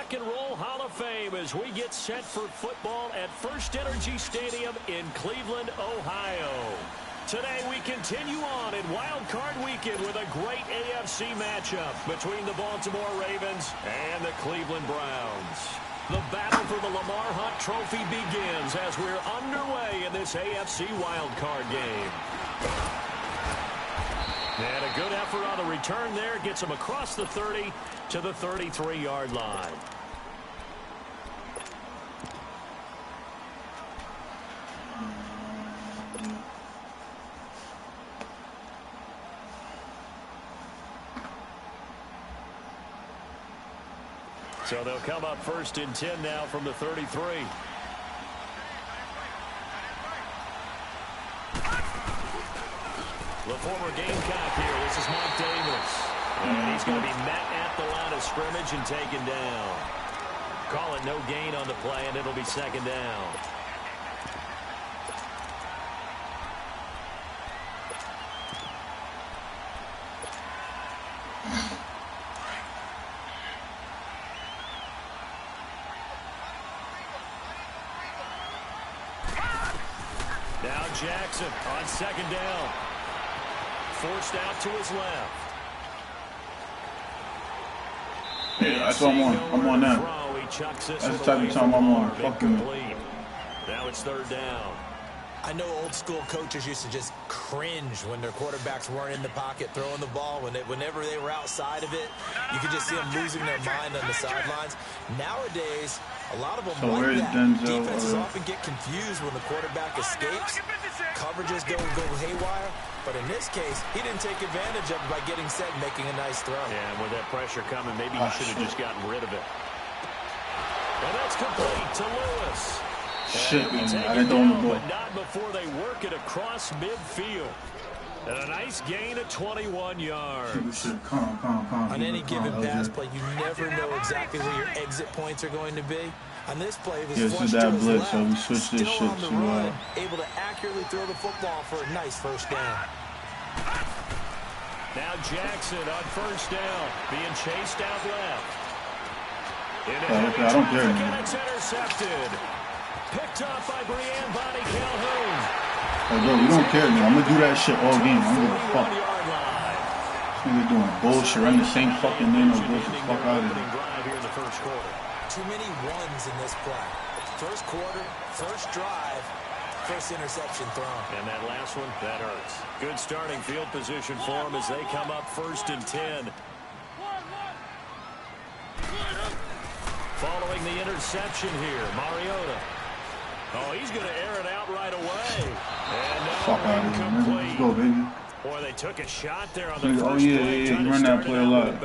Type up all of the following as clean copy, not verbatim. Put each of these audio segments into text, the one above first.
Rock and Roll Hall of Fame as we get set for football at First Energy Stadium in Cleveland, Ohio. Today we continue on in Wild Card Weekend with a great AFC matchup between the Baltimore Ravens and the Cleveland Browns. The battle for the Lamar Hunt Trophy begins as we're underway in this AFC Wild Card game. And a good effort on the return there gets him across the 30 to the 33-yard line. So they'll come up 1st and 10 now from the 33. The former Gamecock here. This is Mike Davis. And he's going to be met at the line of scrimmage and taken down. Call it no gain on the play, and it'll be 2nd down. Now Jackson on 2nd down. Forced out to his left. Yeah, that's what I'm on now. That's the type of time I'm on. Fucking. Now it's 3rd down. I know old school coaches used to just cringe when their quarterbacks weren't in the pocket throwing the ball. Whenever they were outside of it, you could just see them losing their mind on the sidelines. Nowadays, a lot of them like that. Defenses often get confused when the quarterback escapes. Coverages go haywire. But in this case, he didn't take advantage of it by getting set and making a nice throw. Yeah, and with that pressure coming, maybe he should have just gotten rid of it. And that's complete to Lewis. Shit, man. I didn't throw him the ball. But not before they work it across midfield. And a nice gain of 21 yards. On any given pass play, you never know exactly where your exit points are going to be. On this play, it was flushed to his left, so we switched this shit on the run, able to accurately throw the football for a nice 1st down. Now Jackson on 1st down, being chased out left. I don't care. And it's intercepted. Picked up by Brian Bonnie Calhoun. Hey, bro, you don't care, man. I'm going to do that shit all game. I don't give a fuck. This nigga doing bullshit. Run the same fucking nano bullshit. Fuck out of here. Too many ones in this play. 1st quarter, 1st drive, 1st interception thrown. And that last one, that hurts. Good starting field position for them as they come up 1st and 10. Following the interception here, Mariota. Oh, he's going to air it out right away. And now incomplete. Let's go, baby. Boy, they took a shot there on the first play. Yeah. You run that play a lot.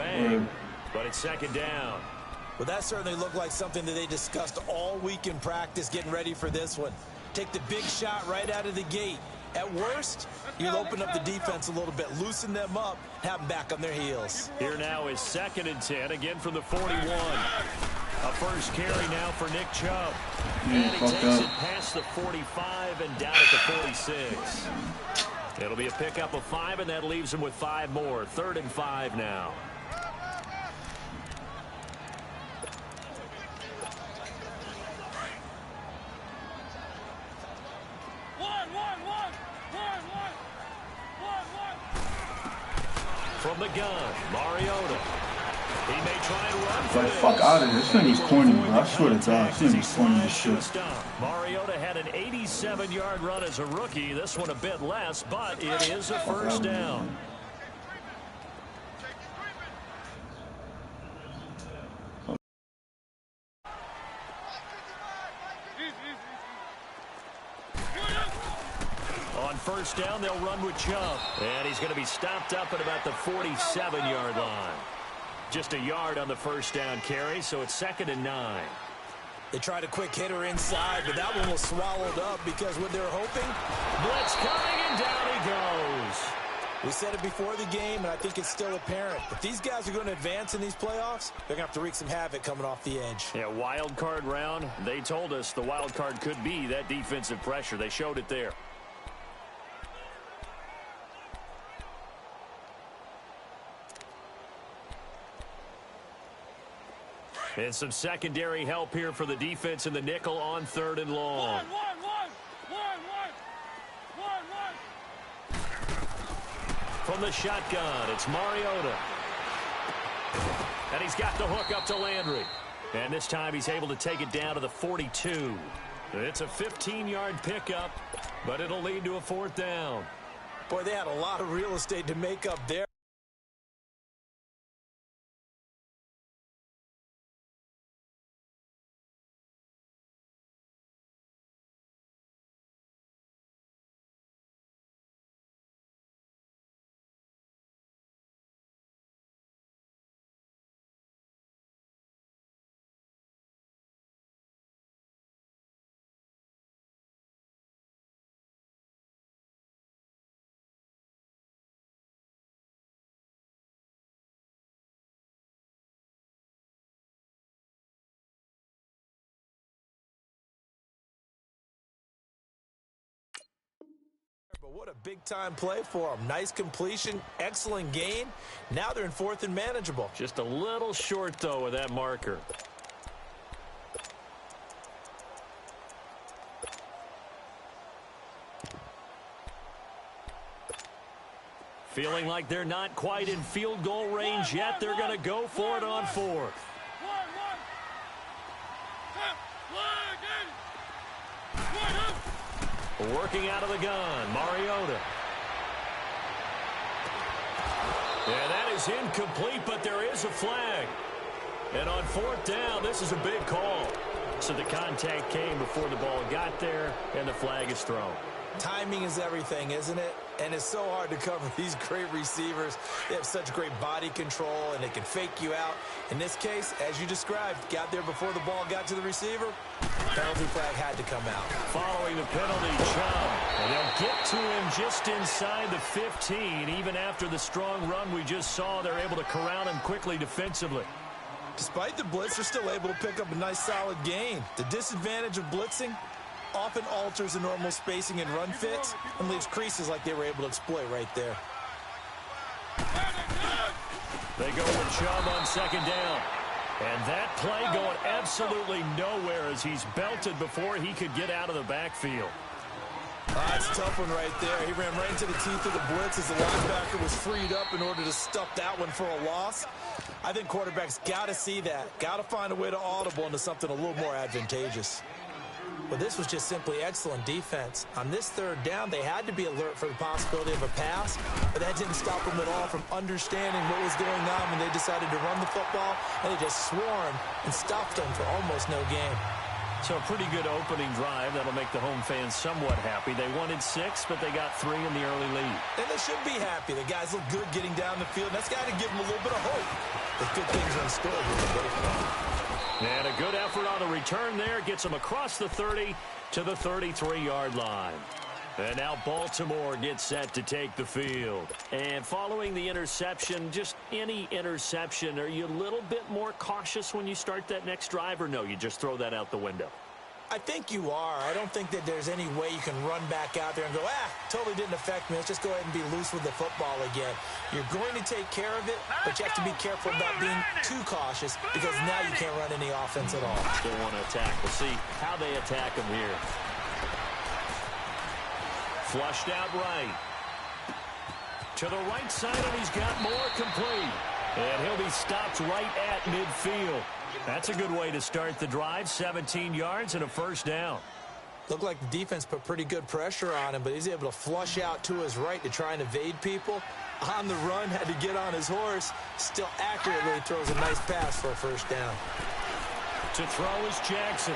But it's 2nd down. Well, that certainly looked like something that they discussed all week in practice, getting ready for this one. Take the big shot right out of the gate. At worst, you'll open up the defense a little bit, loosen them up, have them back on their heels. Here now is 2nd and 10, again from the 41. A 1st carry now for Nick Chubb. And he takes it past the 45 and down at the 46. It'll be a pickup of 5, and that leaves him with 5 more. 3rd and 5 now. From the gun, Mariota. He may try and run for this. Fuck out of here. This thing is corny, bro. I swear to God. This thing is corny as shit. Mariota had an 87-yard run as a rookie. This one a bit less, but it is a 1st down. On 1st down, they'll run with Chubb. And he's going to be stopped up at about the 47-yard line. Just a yard on the 1st down carry, so it's 2nd and 9. They tried a quick hitter inside, but that one was swallowed up because what they were hoping. Blitz coming, and down he goes. We said it before the game, and I think it's still apparent. If these guys are going to advance in these playoffs, they're going to have to wreak some havoc coming off the edge. Yeah, wild card round. They told us the wild card could be that defensive pressure. They showed it there. And some secondary help here for the defense in the nickel on 3rd and long. From the shotgun, it's Mariota. And he's got the hook up to Landry. And this time he's able to take it down to the 42. It's a 15-yard pickup, but it'll lead to a 4th down. Boy, they had a lot of real estate to make up there. But what a big-time play for them. Nice completion, excellent gain. Now they're in 4th and manageable. Just a little short, though, with that marker. Feeling like they're not quite in field goal range yet. They're going to go for it on 4th. Working out of the gun, Mariota. Yeah, that is incomplete, but there is a flag. And on 4th down, this is a big call. So the contact came before the ball got there, and the flag is thrown. Timing is everything, isn't it? And it's so hard to cover these great receivers. They have such great body control, and they can fake you out. In this case, as you described, got there before the ball got to the receiver. Penalty flag had to come out. Following the penalty, Chubb. And they'll get to him just inside the 15. Even after the strong run we just saw, they're able to corral him quickly defensively. Despite the blitz, they're still able to pick up a nice solid gain. The disadvantage of blitzing often alters the normal spacing and run fits and leaves creases like they were able to exploit right there. They go with Chubb on 2nd down. And that play going absolutely nowhere as he's belted before he could get out of the backfield. That's a tough one right there. He ran right into the teeth of the blitz as the linebacker was freed up in order to stuff that one for a loss. I think quarterbacks got to see that. Got to find a way to audible into something a little more advantageous. But this was just simply excellent defense. On this 3rd down, they had to be alert for the possibility of a pass, but that didn't stop them at all from understanding what was going on when they decided to run the football, and they just swarmed and stopped them for almost no gain. So a pretty good opening drive. That'll make the home fans somewhat happy. They wanted 6, but they got 3 in the early lead. And they should be happy. The guys look good getting down the field. That's got to give them a little bit of hope that good things are in store here. And a good effort on the return there. Gets them across the 30 to the 33-yard line. And now Baltimore gets set to take the field. And following the interception, just any interception, are you a little bit more cautious when you start that next drive, or no, you just throw that out the window? I think you are. I don't think that there's any way you can run back out there and go, totally didn't affect me. Let's just go ahead and be loose with the football again. You're going to take care of it, but you have to be careful about being too cautious because now you can't run any offense at all. Still want to attack. We'll see how they attack him here. Flushed out right. To the right side, and he's got more complete. And he'll be stopped right at midfield. That's a good way to start the drive. 17 yards and a 1st down. Looked like the defense put pretty good pressure on him, but he's able to flush out to his right to try and evade people. On the run, had to get on his horse. Still accurately throws a nice pass for a 1st down. To throw is Jackson.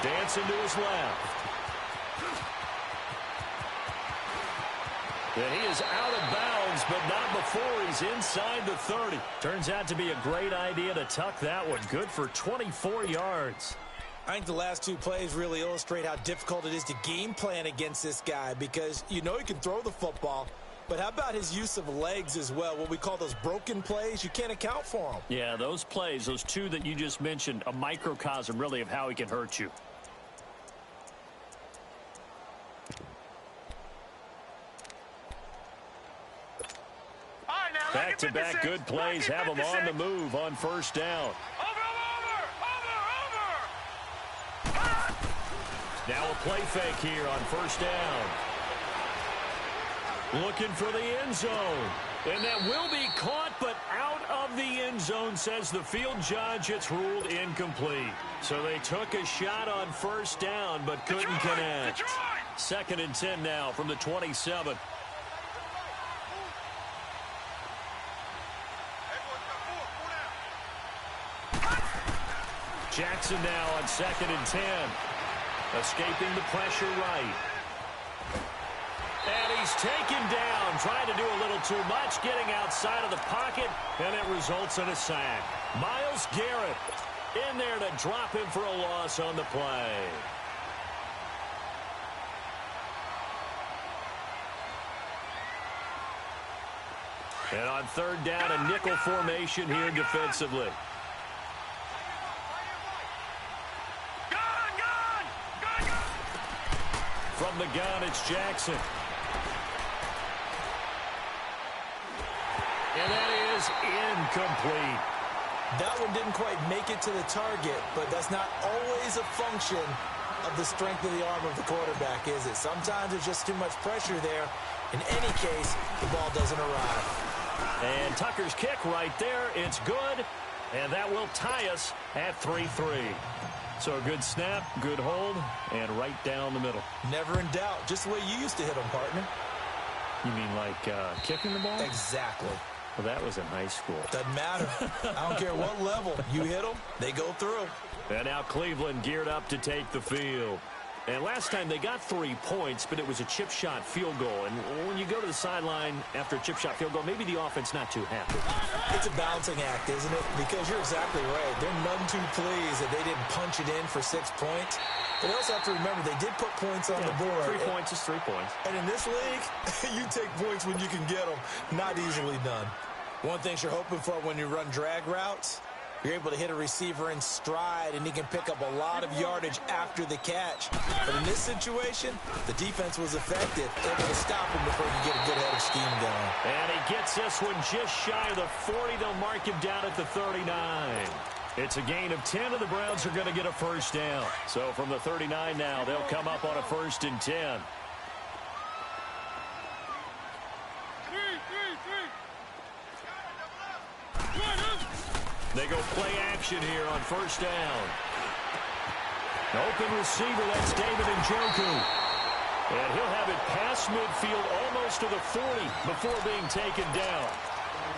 Dancing to his left. And he is out of bounds, but not before he's inside the 30. Turns out to be a great idea to tuck that one. Good for 24 yards. I think the last 2 plays really illustrate how difficult it is to game plan against this guy because you know he can throw the football, but how about his use of legs as well? What we call those broken plays, you can't account for them. Yeah, those plays, those 2 that you just mentioned, a microcosm really of how he can hurt you. Back-to-back good plays have him on the move on 1st down. Now a play fake here on first down. Looking for the end zone. And that will be caught, but out of the end zone, says the field judge. It's ruled incomplete. So they took a shot on first down, but couldn't connect. 2nd and 10 now from the 27. Jackson now on 2nd and 10. Escaping the pressure right. And he's taken down, trying to do a little too much, getting outside of the pocket, and it results in a sack. Myles Garrett in there to drop him for a loss on the play. And on 3rd down, a nickel formation here defensively. From the gun, it's Jackson. And that is incomplete. That one didn't quite make it to the target, but that's not always a function of the strength of the arm of the quarterback, is it? Sometimes there's just too much pressure there. In any case, the ball doesn't arrive. And Tucker's kick right there. It's good, and that will tie us at 3-3. So a good snap, good hold, and right down the middle. Never in doubt. Just the way you used to hit them, partner. You mean like kicking the ball? Exactly. Well, that was in high school. Doesn't matter. I don't care what level. You hit them, they go through. And now Cleveland geared up to take the field. And last time they got 3 points, but it was a chip shot field goal. And when you go to the sideline after a chip shot field goal, maybe the offense not too happy. It's a balancing act, isn't it? Because you're exactly right. They're none too pleased that they didn't punch it in for 6 points. But they also have to remember they did put points on the board. 3 points is 3 points. And in this league, you take points when you can get them. Not easily done. One thing you're hoping for when you run drag routes, you're able to hit a receiver in stride, and he can pick up a lot of yardage after the catch. But in this situation, the defense was effective, able to stop him before he could get a good head of steam going. And he gets this one just shy of the 40. They'll mark him down at the 39. It's a gain of 10, and the Browns are going to get a first down. So from the 39 now, they'll come up on a 1st and 10. They go play action here on 1st down. Open receiver, that's David Njoku. And he'll have it past midfield almost to the 40 before being taken down.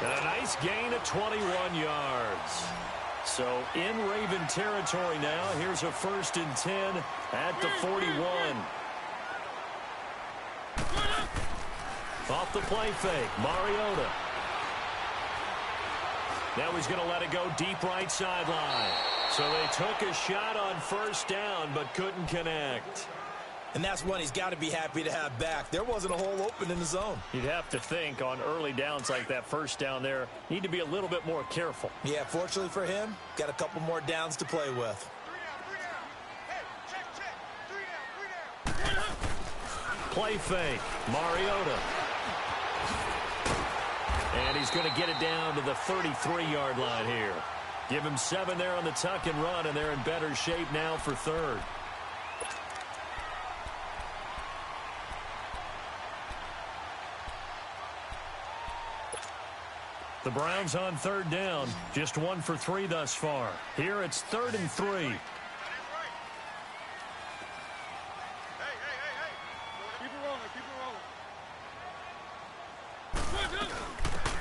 And a nice gain of 21 yards. So in Raven territory now, here's a 1st and 10 at the 41. Off the play fake, Mariota. Now he's going to let it go deep right sideline. So they took a shot on 1st down, but couldn't connect. And that's one he's got to be happy to have back. There wasn't a hole open in the zone. You'd have to think on early downs like that 1st down there, need to be a little bit more careful. Yeah, fortunately for him, got a couple more downs to play with. Play fake, Mariota. And he's going to get it down to the 33-yard line here. Give him 7 there on the tuck and run, and they're in better shape now for 3rd. The Browns on 3rd down, just 1 for 3 thus far. Here it's 3rd and 3.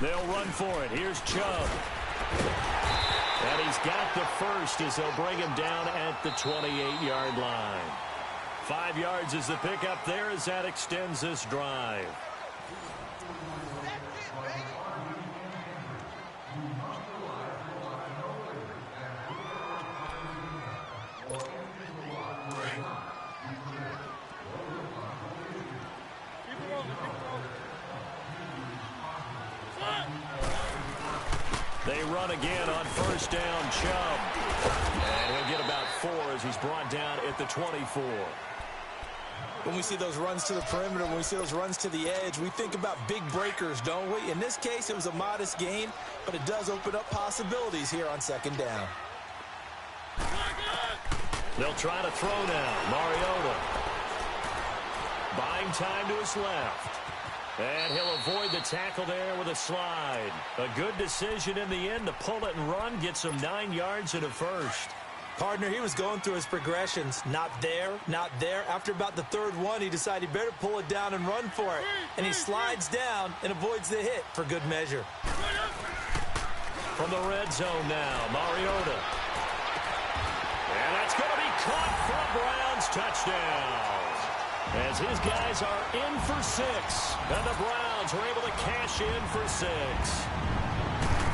They'll run for it. Here's Chubb. And he's got the first as they'll bring him down at the 28-yard line. 5 yards is the pickup there as that extends this drive. They run again on 1st down, Chubb. And he'll get about 4 as he's brought down at the 24. When we see those runs to the perimeter, when we see those runs to the edge, we think about big breakers, don't we? In this case, it was a modest gain, but it does open up possibilities here on 2nd down. They'll try to throw now. Mariota. Buying time to his left. And he'll avoid the tackle there with a slide. A good decision in the end to pull it and run. Gets him 9 yards and a first. Partner, he was going through his progressions. Not there, not there. After about the third one, he decided he better pull it down and run for it. And he slides down and avoids the hit for good measure. From the red zone now, Mariota. And that's going to be caught for a Browns touchdown. As his guys are in for 6. And the Browns are able to cash in for 6.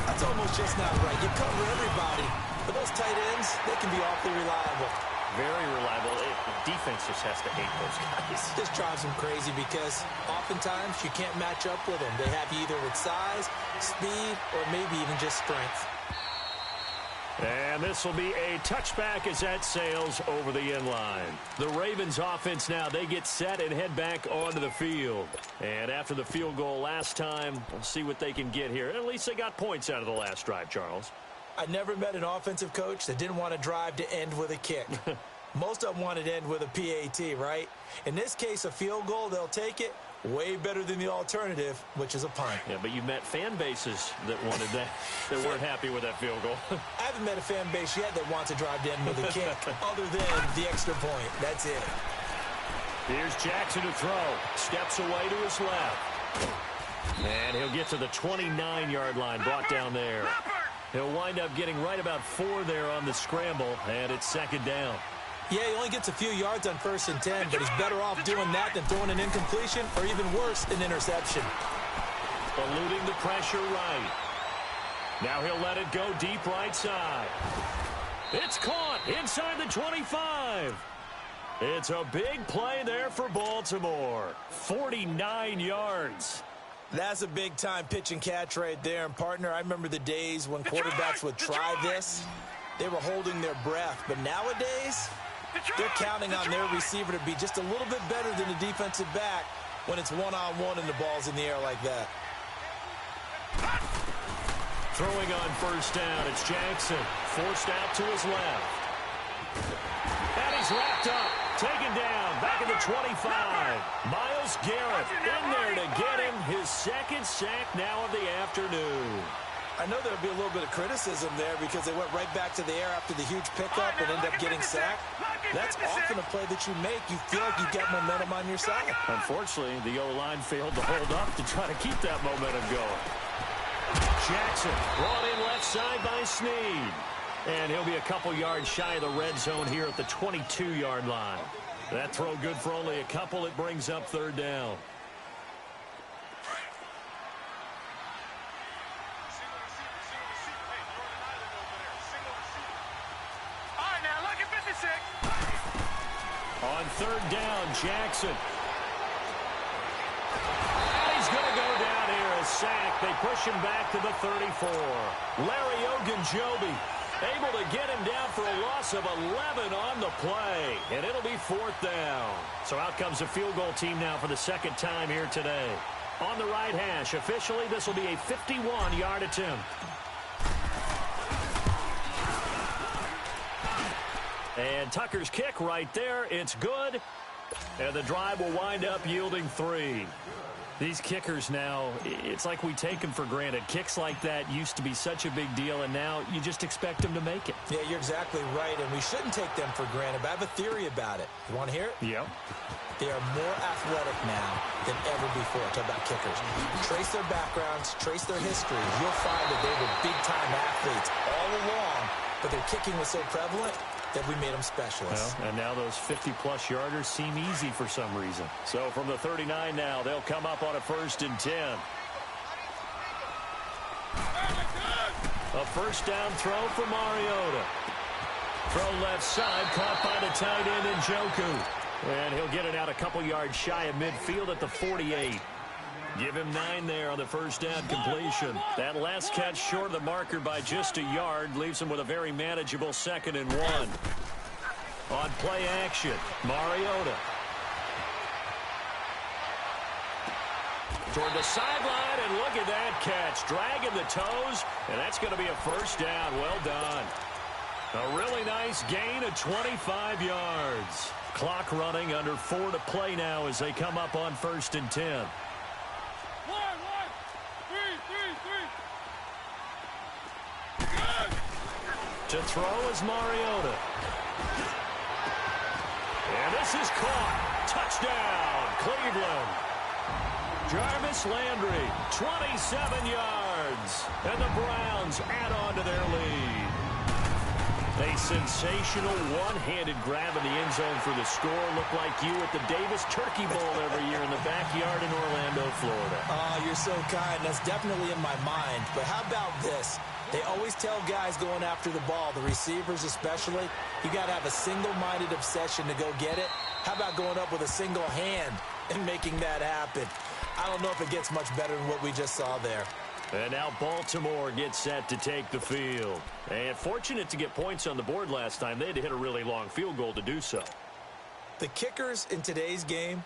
That's almost just not right. You cover everybody. But those tight ends, they can be awfully reliable. Very reliable. The defense just has to hate those guys. This drives them crazy because oftentimes you can't match up with them. They have you either with size, speed, or maybe even just strength. And this will be a touchback as that sails over the end line. The Ravens offense now, they get set and head back onto the field. And after the field goal last time, we'll see what they can get here. At least they got points out of the last drive, Charles. I never met an offensive coach that didn't want to drive to end with a kick. Most of them wanted to end with a PAT, right? In this case, a field goal, they'll take it. Way better than the alternative, which is a punt. Yeah, but you met fan bases that wanted that, that weren't happy with that field goal. I haven't met a fan base yet that wants to drive to end with a kick, other than the extra point. That's it. Here's Jackson to throw. Steps away to his left. And he'll get to the 29-yard line, brought down there. He'll wind up getting right about 4 there on the scramble, and it's second down. Yeah, he only gets a few yards on 1st and 10, but he's better off doing that than throwing an incompletion or even worse, an interception. Eluding the pressure right. Now he'll let it go deep right side. It's caught inside the 25. It's a big play there for Baltimore. 49 yards. That's a big-time pitch and catch right there. And, partner, I remember the days when quarterbacks would try this. They were holding their breath. But nowadays, they're counting on their receiver to be just a little bit better than the defensive back when it's one-on-one and the ball's in the air like that. Throwing on 1st down, it's Jackson. Forced out to his left. And he's wrapped up. Taken down, back at the 25. Myles Garrett in there to get him his 2nd sack now of the afternoon. I know there'll be a little bit of criticism there because they went right back to the air after the huge pickup and end up getting sacked. That's often a play that you make. You feel like you get momentum on your side. Unfortunately, the O-line failed to hold up to try to keep that momentum going. Jackson brought in left side by Snead. And he'll be a couple yards shy of the red zone here at the 22-yard line. That throw good for only a couple. It brings up 3rd down. On 3rd down, Jackson. And he's going to go down here, a sack. They push him back to the 34. Larry Ogunjobi able to get him down for a loss of 11 on the play. And it'll be 4th down. So out comes the field goal team now for the 2nd time here today. On the right hash, officially this will be a 51-yard attempt. And Tucker's kick right there. It's good. And the drive will wind up yielding 3. These kickers now, it's like we take them for granted. Kicks like that used to be such a big deal, and now you just expect them to make it. Yeah, you're exactly right, and we shouldn't take them for granted. But I have a theory about it. You want to hear it? Yep. They are more athletic now than ever before. Talk about kickers. Trace their backgrounds, trace their history. You'll find that they were big-time athletes all along, but their kicking was so prevalent that we made them specialists. Well, and now those 50-plus yarders seem easy for some reason. So from the 39 now, they'll come up on a 1st and 10. A 1st down throw for Mariota. Throw left side, caught by the tight end Njoku. And he'll get it out a couple yards shy of midfield at the 48. Give him 9 there on the 1st down completion. That last catch short of the marker by just a yard leaves him with a very manageable 2nd and 1. On play action, Mariota. Toward the sideline, and look at that catch. Dragging the toes, and that's going to be a 1st down. Well done. A really nice gain of 25 yards. Clock running, under 4 to play now as they come up on 1st and 10. To throw is Mariota. And this is caught. Touchdown, Cleveland. Jarvis Landry, 27 yards. And the Browns add on to their lead. A sensational one-handed grab in the end zone for the score. Looked like you at the Davis Turkey Bowl every year in the backyard in Orlando, Florida. Oh, you're so kind. That's definitely in my mind. But how about this? They always tell guys going after the ball, the receivers especially, you got to have a single-minded obsession to go get it. How about going up with a single hand and making that happen? I don't know if it gets much better than what we just saw there. And now Baltimore gets set to take the field. And fortunate to get points on the board last time. They had to hit a really long field goal to do so. The kickers in today's game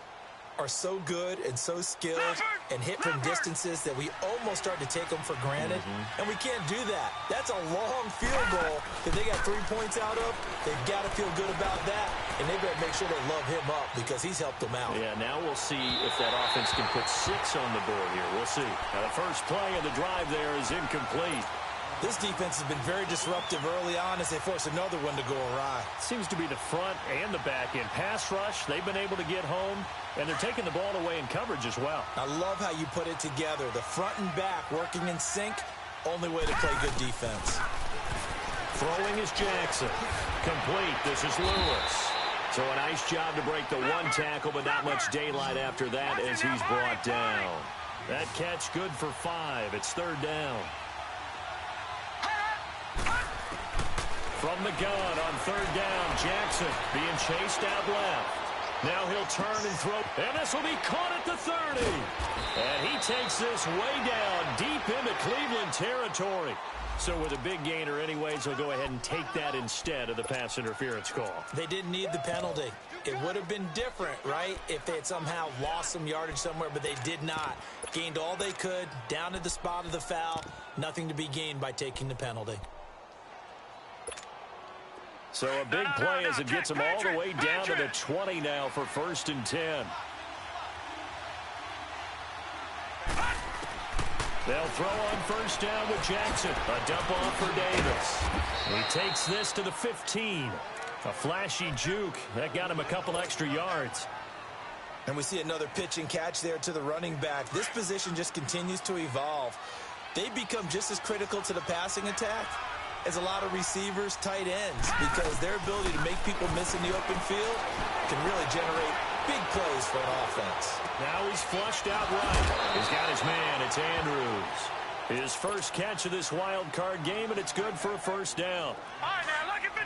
are so good and so skilled and hit from distances that we almost start to take them for granted. And we can't do that. That's a long field goal that they got 3 points out of. They've got to feel good about that, and they better make sure they love him up because he's helped them out. Yeah, now we'll see if that offense can put 6 on the board here. We'll see. Now the first play of the drive there is incomplete. This defense has been very disruptive early on as they force another one to go awry. Seems to be the front and the back end. Pass rush, they've been able to get home, and they're taking the ball away in coverage as well. I love how you put it together. The front and back working in sync, only way to play good defense. Throwing is Jackson. Complete. This is Lewis. So a nice job to break the one tackle, but not much daylight after that as he's brought down. That catch good for 5. It's 3rd down. From the gun on 3rd down, Jackson being chased out left. Now he'll turn and throw, and this will be caught at the 30. And he takes this way down deep into Cleveland territory. So with a big gainer anyways, he'll go ahead and take that instead of the pass interference call. They didn't need the penalty. It would have been different, right, if they had somehow lost some yardage somewhere, but they did not. Gained all they could, down to the spot of the foul. Nothing to be gained by taking the penalty. So a big play as it gets them all the way down to the 20 now for 1st and 10. They'll throw on 1st down with Jackson. A dump off for Davis. He takes this to the 15. A flashy juke. That got him a couple extra yards. And we see another pitch and catch there to the running back. This position just continues to evolve. They become just as critical to the passing attack as a lot of receivers, tight ends, because their ability to make people miss in the open field can really generate big plays for an offense. Now he's flushed out right. He's got his man. It's Andrews. His first catch of this wild card game, and it's good for a 1st down.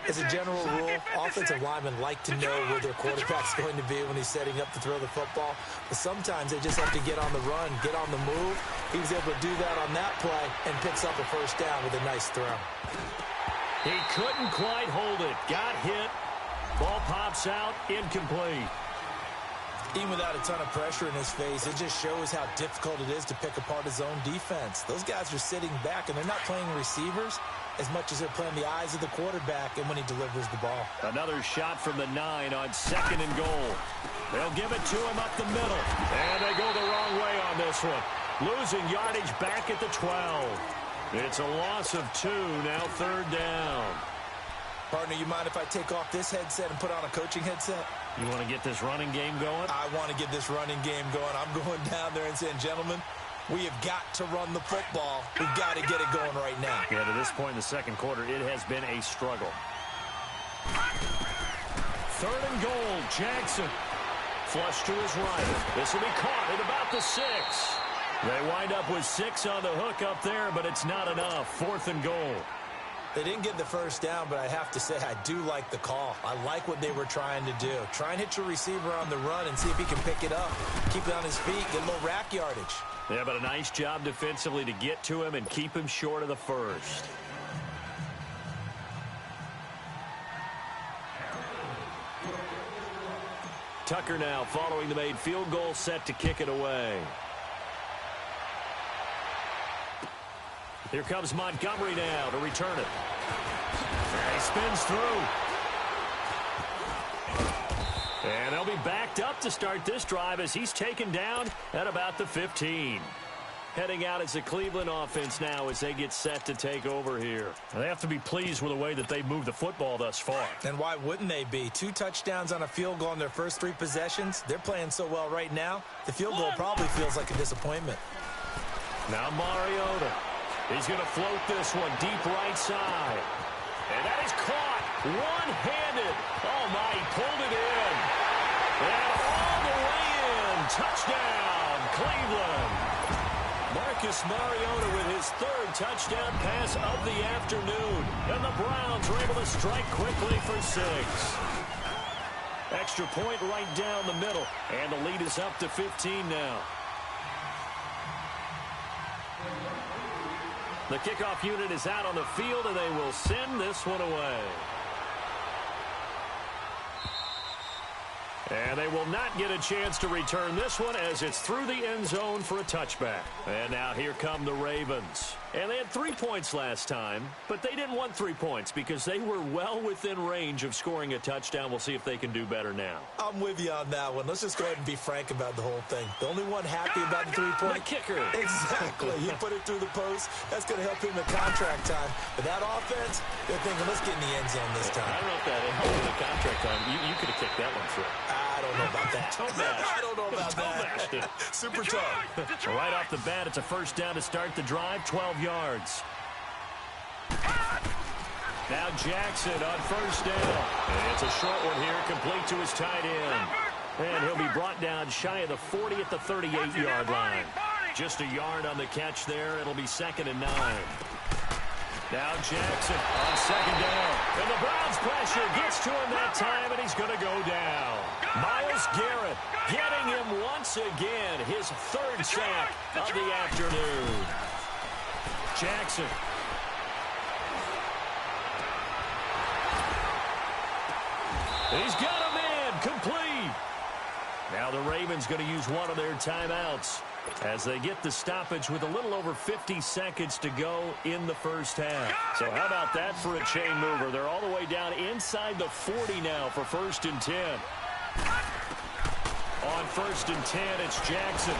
As a general rule, offensive linemen like to know where their quarterback's going to be when he's setting up to throw the football. But sometimes they just have to get on the run, get on the move. He was able to do that on that play and picks up a 1st down with a nice throw. He couldn't quite hold it. Got hit. Ball pops out. Incomplete. Even without a ton of pressure in his face, it just shows how difficult it is to pick apart his own defense. Those guys are sitting back, and they're not playing receivers as much as they're playing the eyes of the quarterback and when he delivers the ball. Another shot from the 9 on 2nd and goal. They'll give it to him up the middle. And they go the wrong way on this one. Losing yardage back at the 12. It's a loss of 2, now 3rd down. Partner, you mind if I take off this headset and put on a coaching headset? You want to get this running game going? I want to get this running game going. I'm going down there and saying, gentlemen, we have got to run the football. We've got to get it going right now. Yeah, to this point in the 2nd quarter, it has been a struggle. 3rd and goal, Jackson. Flush to his right. This will be caught at about the 6. They wind up with 6 on the hook up there, but it's not enough. 4th and goal. They didn't get the 1st down, but I have to say I do like the call. I like what they were trying to do. Try and hit your receiver on the run and see if he can pick it up. Keep it on his feet, get a little rack yardage. Yeah, but a nice job defensively to get to him and keep him short of the 1st. Tucker now following the made field goal, set to kick it away. Here comes Montgomery now to return it. And he he spins through. And they'll be backed up to start this drive as he's taken down at about the 15. Heading out as the Cleveland offense now as they get set to take over here. They have to be pleased with the way that they've moved the football thus far. And why wouldn't they be? 2 touchdowns on a field goal in their first 3 possessions. They're playing so well right now, the field goal probably feels like a disappointment. Now Mariota. He's going to float this one deep right side. And that is caught one-handed. Oh, my, he pulled it in. And all the way in. Touchdown, Cleveland. Marcus Mariota with his 3rd touchdown pass of the afternoon. And the Browns are able to strike quickly for 6. Extra point right down the middle. And the lead is up to 15 now. The kickoff unit is out on the field, and they will send this one away. And they will not get a chance to return this one as it's through the end zone for a touchback. And now here come the Ravens. And they had 3 points last time, but they didn't want 3 points because they were well within range of scoring a touchdown. We'll see if they can do better now. I'm with you on that one. Let's just go ahead and be frank about the whole thing. The only one happy about the 3-point. The kicker. Exactly. He put it through the post. That's going to help him in contract time. But that offense, they're thinking, let's get in the end zone this time. I don't know if that helped in the contract time. You could have kicked that one through. I don't know about that. I don't know about that. Super tough. Right off the bat, it's a first down to start the drive, 12 yards. Now Jackson on first down. And it's a short one here, complete to his tight end. And he'll be brought down shy of the 40 at the 38-yard line. Just a yard on the catch there. It'll be 2nd and 9. Now Jackson on second down. And the Browns pressure gets to him that time, and he's going to go down. Myles Garrett getting him once again, his 3rd sack of the afternoon. Jackson. He's got him in, complete. Now the Ravens going to use one of their timeouts as they get the stoppage with a little over 50 seconds to go in the first half. So how about that for a chain mover? They're all the way down inside the 40 now for 1st and 10. On 1st and 10, it's Jackson.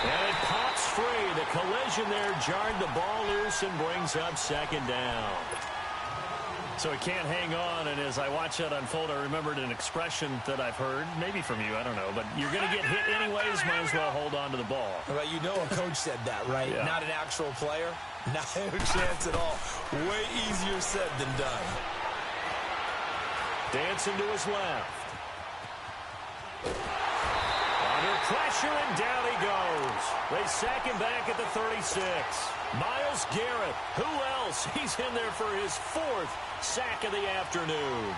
And it pops free. The collision there jarred the ball loose and brings up 2nd down. So he can't hang on, and as I watch that unfold, I remembered an expression that I've heard, maybe from you, I don't know, but you're going to get hit anyways, might as well hold on to the ball. Well, you know a coach said that, right? Yeah. Not an actual player. Not a chance at all. Way easier said than done. Dancing to his left. Under pressure, and down he goes. They sack him back at the 36. Myles Garrett, who else? He's in there for his 4th sack of the afternoon.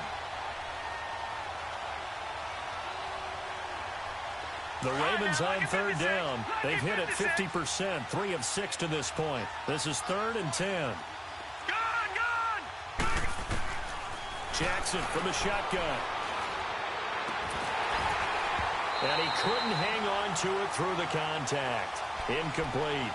The Ravens on 3rd down. They've hit it 50%, 3 of 6 to this point. This is 3rd and 10. Jackson from the shotgun. And he couldn't hang on to it through the contact. Incomplete.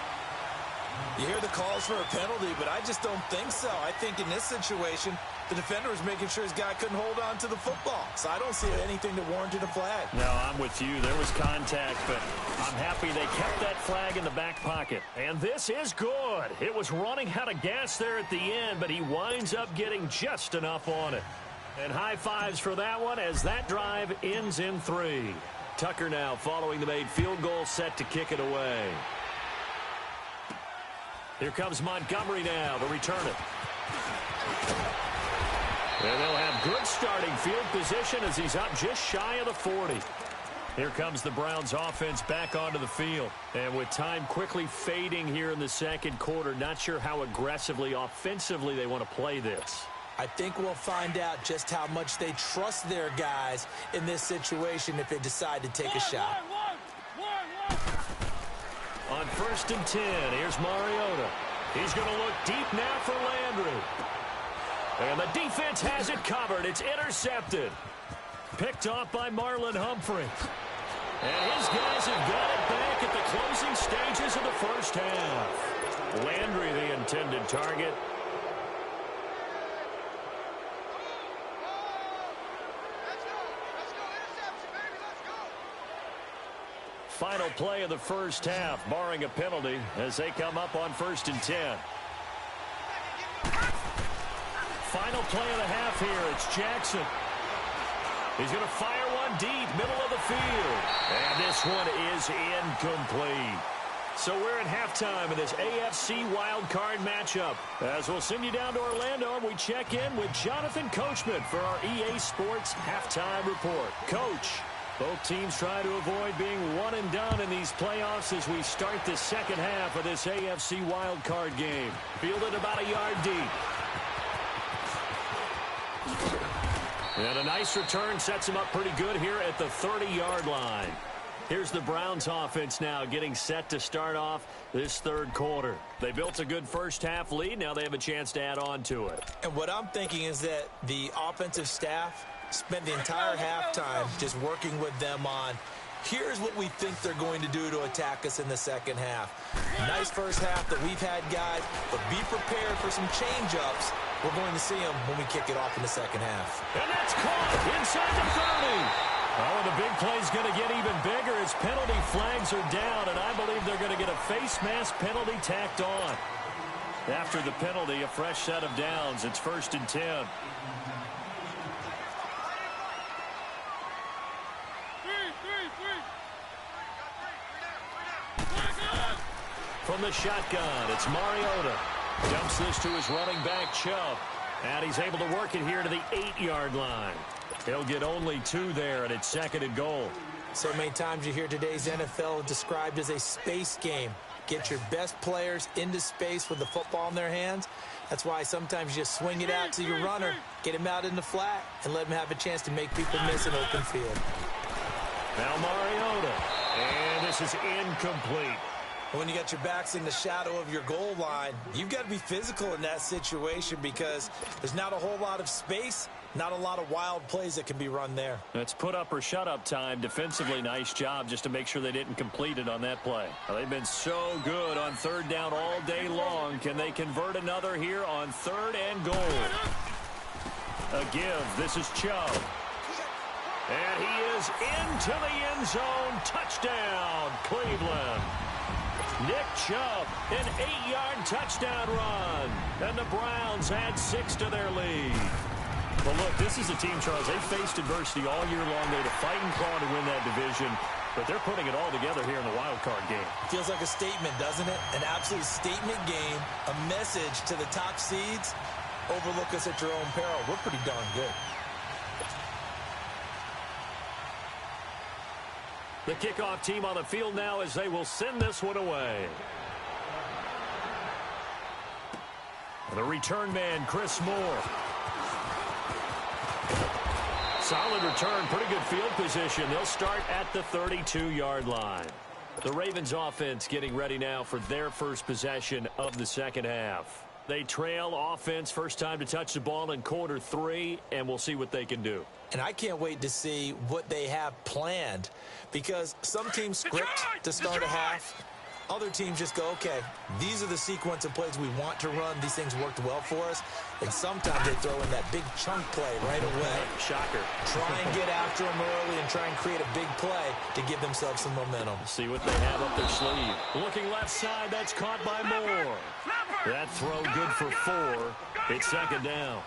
You hear the calls for a penalty, but I just don't think so. I think in this situation, the defender was making sure his guy couldn't hold on to the football. So I don't see anything that warranted a flag. No, I'm with you. There was contact, but I'm happy they kept that flag in the back pocket. And this is good. It was running out of gas there at the end, but he winds up getting just enough on it. And high fives for that one as that drive ends in 3. Tucker now following the made field goal, set to kick it away. Here comes Montgomery now to return it. And they'll have good starting field position as he's up just shy of the 40. Here comes the Browns offense back onto the field. And with time quickly fading here in the 2nd quarter, not sure how aggressively, offensively they want to play this. I think we'll find out just how much they trust their guys in this situation if they decide to take a shot. On 1st and 10, here's Mariota. He's going to look deep now for Landry. And the defense has it covered. It's intercepted. Picked off by Marlon Humphrey. And his guys have got it back at the closing stages of the first half. Landry, the intended target. final play of the first half, barring a penalty, as they come up on 1st and 10. Final play of the half here. It's Jackson. He's going to fire one deep, middle of the field. And this one is incomplete. So we're at halftime in this AFC wildcard matchup. As we'll send you down to Orlando, and we check in with Jonathan Coachman for our EA Sports Halftime Report. Coach, both teams try to avoid being one and done in these playoffs as we start the second half of this AFC wildcard game. Fielded about a yard deep. And a nice return sets him up pretty good here at the 30-yard line. Here's the Browns offense now getting set to start off this third quarter. They built a good first half lead. Now they have a chance to add on to it. And what I'm thinking is that the offensive staff spent the entire halftime just working with them on, here's what we think they're going to do to attack us in the second half. Nice first half that we've had, guys, but be prepared for some change-ups. We're going to see them when we kick it off in the second half. And that's caught inside the 30. Oh, the big play's going to get even bigger as penalty flags are down, and I believe they're going to get a face mask penalty tacked on. After the penalty, a fresh set of downs. It's 1st and 10. From the shotgun, it's Mariota. Dumps this to his running back, Chubb. And he's able to work it here to the 8-yard line. He'll get only 2 there, and it's 2nd and goal. So many times you hear today's NFL described as a space game. Get your best players into space with the football in their hands. That's why sometimes you just swing it out to your runner, get him out in the flat, and let him have a chance to make people miss an open field. Now Mariota. And this is incomplete. When you got your backs in the shadow of your goal line, you've got to be physical in that situation because there's not a whole lot of space, not a lot of wild plays that can be run there. That's put up or shut up time. Defensively, nice job just to make sure they didn't complete it on that play. Well, they've been so good on 3rd down all day long. Can they convert another here on 3rd and goal? A give. This is Chubb. And he is into the end zone. Touchdown, Cleveland. Nick Chubb, an 8-yard touchdown run. And the Browns add 6 to their lead. Well, look, this is a team, Charles. They faced adversity all year long. They had to fight and claw to win that division. But they're putting it all together here in the wild card game. Feels like a statement, doesn't it? An absolute statement game. A message to the top seeds. Overlook us at your own peril. We're pretty darn good. The kickoff team on the field now as they will send this one away. The return man, Chris Moore. Solid return, pretty good field position. They'll start at the 32-yard line. The Ravens offense getting ready now for their first possession of the second half. They trail offense, first time to touch the ball in quarter 3, and we'll see what they can do. And I can't wait to see what they have planned because some teams script to start a half. Other teams just go, okay, these are the sequence of plays we want to run. These things worked well for us. And sometimes they throw in that big chunk play right away. Shocker. Try and get after them early and try and create a big play to give themselves some momentum. See what they have up their sleeve. Looking left side, that's caught by Moore. That throw good for 4. It's 2nd down.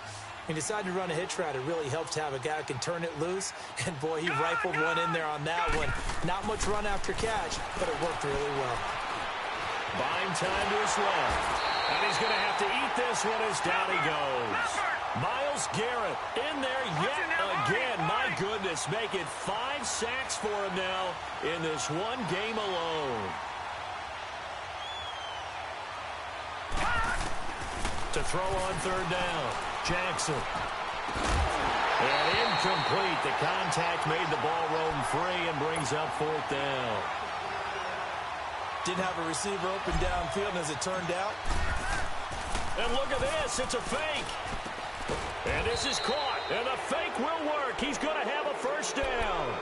He decided to run a hitch route. It really helps to have a guy who can turn it loose. And, boy, he rifled one in there on that one. Not much run after catch, but it worked really well. Buying time to his left. And he's going to have to eat this one as down he goes. Myles Garrett in there yet again. My goodness, make it 5 sacks for him now in this one game alone. To throw on 3rd down. Jackson. And incomplete. The contact made the ball roam free and brings up 4th down. Didn't have a receiver open downfield as it turned out. And look at this. It's a fake. And this is caught. And the fake will work. He's going to have a 1st down.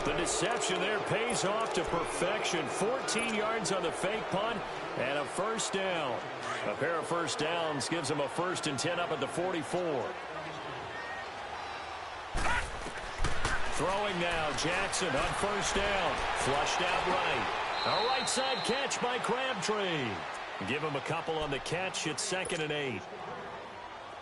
The deception there pays off to perfection. 14 yards on the fake punt and a 1st down. A pair of 1st downs gives him a 1st and 10 up at the 44. Throwing now, Jackson on first down. Flushed out right. A right side catch by Crabtree. Give him a couple on the catch. It's 2nd and 8.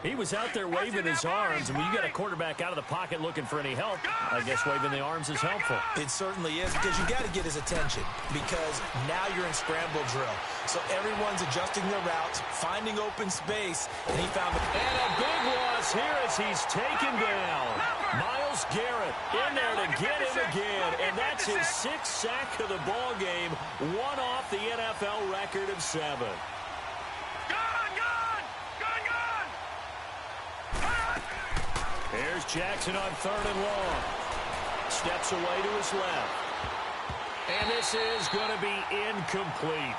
He was out there waving his arms, and when you got a quarterback out of the pocket looking for any help, I guess waving the arms is helpful. It certainly is, because you got to get his attention, because now you're in scramble drill. So everyone's adjusting their routes, finding open space, and he found it. And a big loss here as he's taken down. Myles Garrett in there to get him again, and that's his 6th sack of the ball game, one off the NFL record of 7. Here's Jackson on 3rd and long. Steps away to his left. And this is going to be incomplete.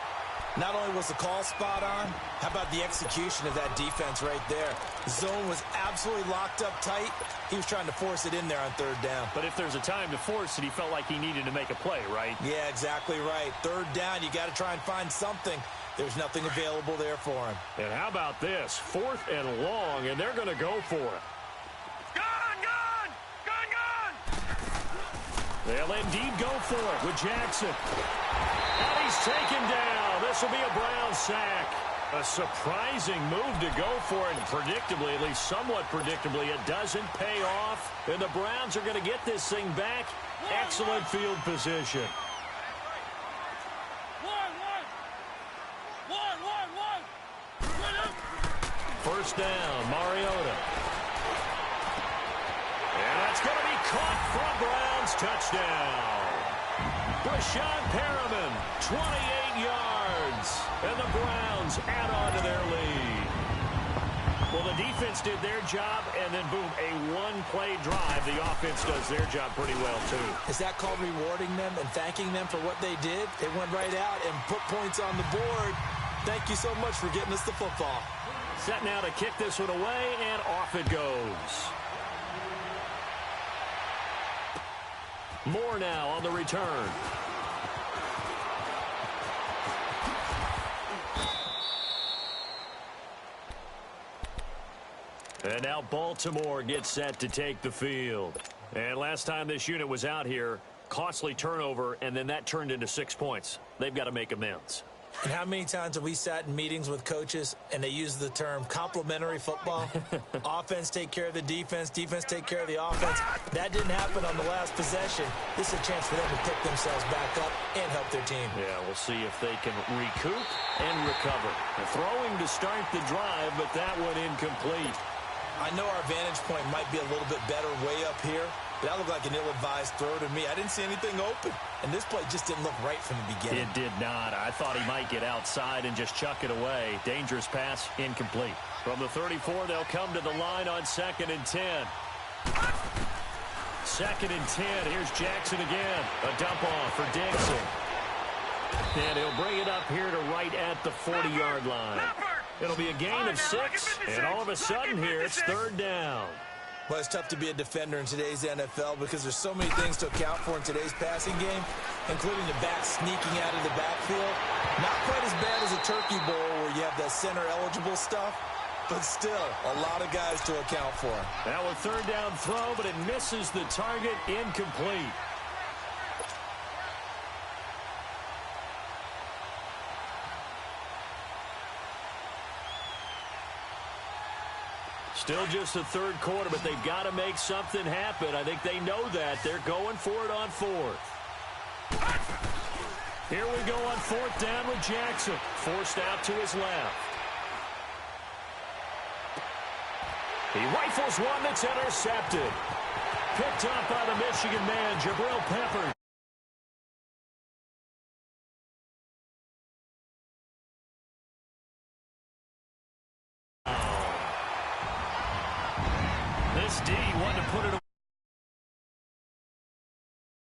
Not only was the call spot on, how about the execution of that defense right there? Zone was absolutely locked up tight. He was trying to force it in there on 3rd down. But if there's a time to force it, he felt like he needed to make a play, right? Yeah, exactly right. 3rd down, you got to try and find something. There's nothing available there for him. And how about this? 4th and long, and they're going to go for it. They'll indeed go for it with Jackson. And he's taken down. This will be a Brown sack. A surprising move to go for it. And predictably, at least somewhat predictably, it doesn't pay off. And the Browns are going to get this thing back. Excellent field position. First down, Mariota. And that's going to be caught for a Browns touchdown. Brashad Perriman, 28 yards. And the Browns add on to their lead. Well, the defense did their job, and then, boom, a one-play drive. The offense does their job pretty well, too. Is that called rewarding them and thanking them for what they did? They went right out and put points on the board. Thank you so much for getting us the football. Set now to kick this one away, and off it goes. Moore now on the return. And now Baltimore gets set to take the field. And last time this unit was out here, costly turnover, and then that turned into 6 points. They've got to make amends. And how many times have we sat in meetings with coaches and they use the term complementary football? Offense take care of the defense, defense take care of the offense. That didn't happen on the last possession. This is a chance for them to pick themselves back up and help their team. Yeah, we'll see if they can recoup and recover. They're throwing to start the drive, but that one incomplete. I know our vantage point might be a little bit better way up here, but that looked like an ill-advised throw to me. I didn't see anything open, and this play just didn't look right from the beginning. It did not. I thought he might get outside and just chuck it away. Dangerous pass, incomplete. From the 34, they'll come to the line on 2nd and 10. 2nd and 10. Here's Jackson again. A dump off for Dixon. And he'll bring it up here to right at the 40-yard line. It'll be a gain of 6, and all of a sudden here, it's 3rd down. Well, it's tough to be a defender in today's NFL because there's so many things to account for in today's passing game, including the back sneaking out of the backfield. Not quite as bad as a turkey bowl where you have that center-eligible stuff, but still a lot of guys to account for. Now a 3rd down throw, but it misses the target, incomplete. Still just the 3rd quarter, but they've got to make something happen. I think they know that. They're going for it on 4th. Here we go on 4th down with Jackson. Forced out to his left. He rifles one that's intercepted. Picked up by the Michigan man, Jabril Peppers.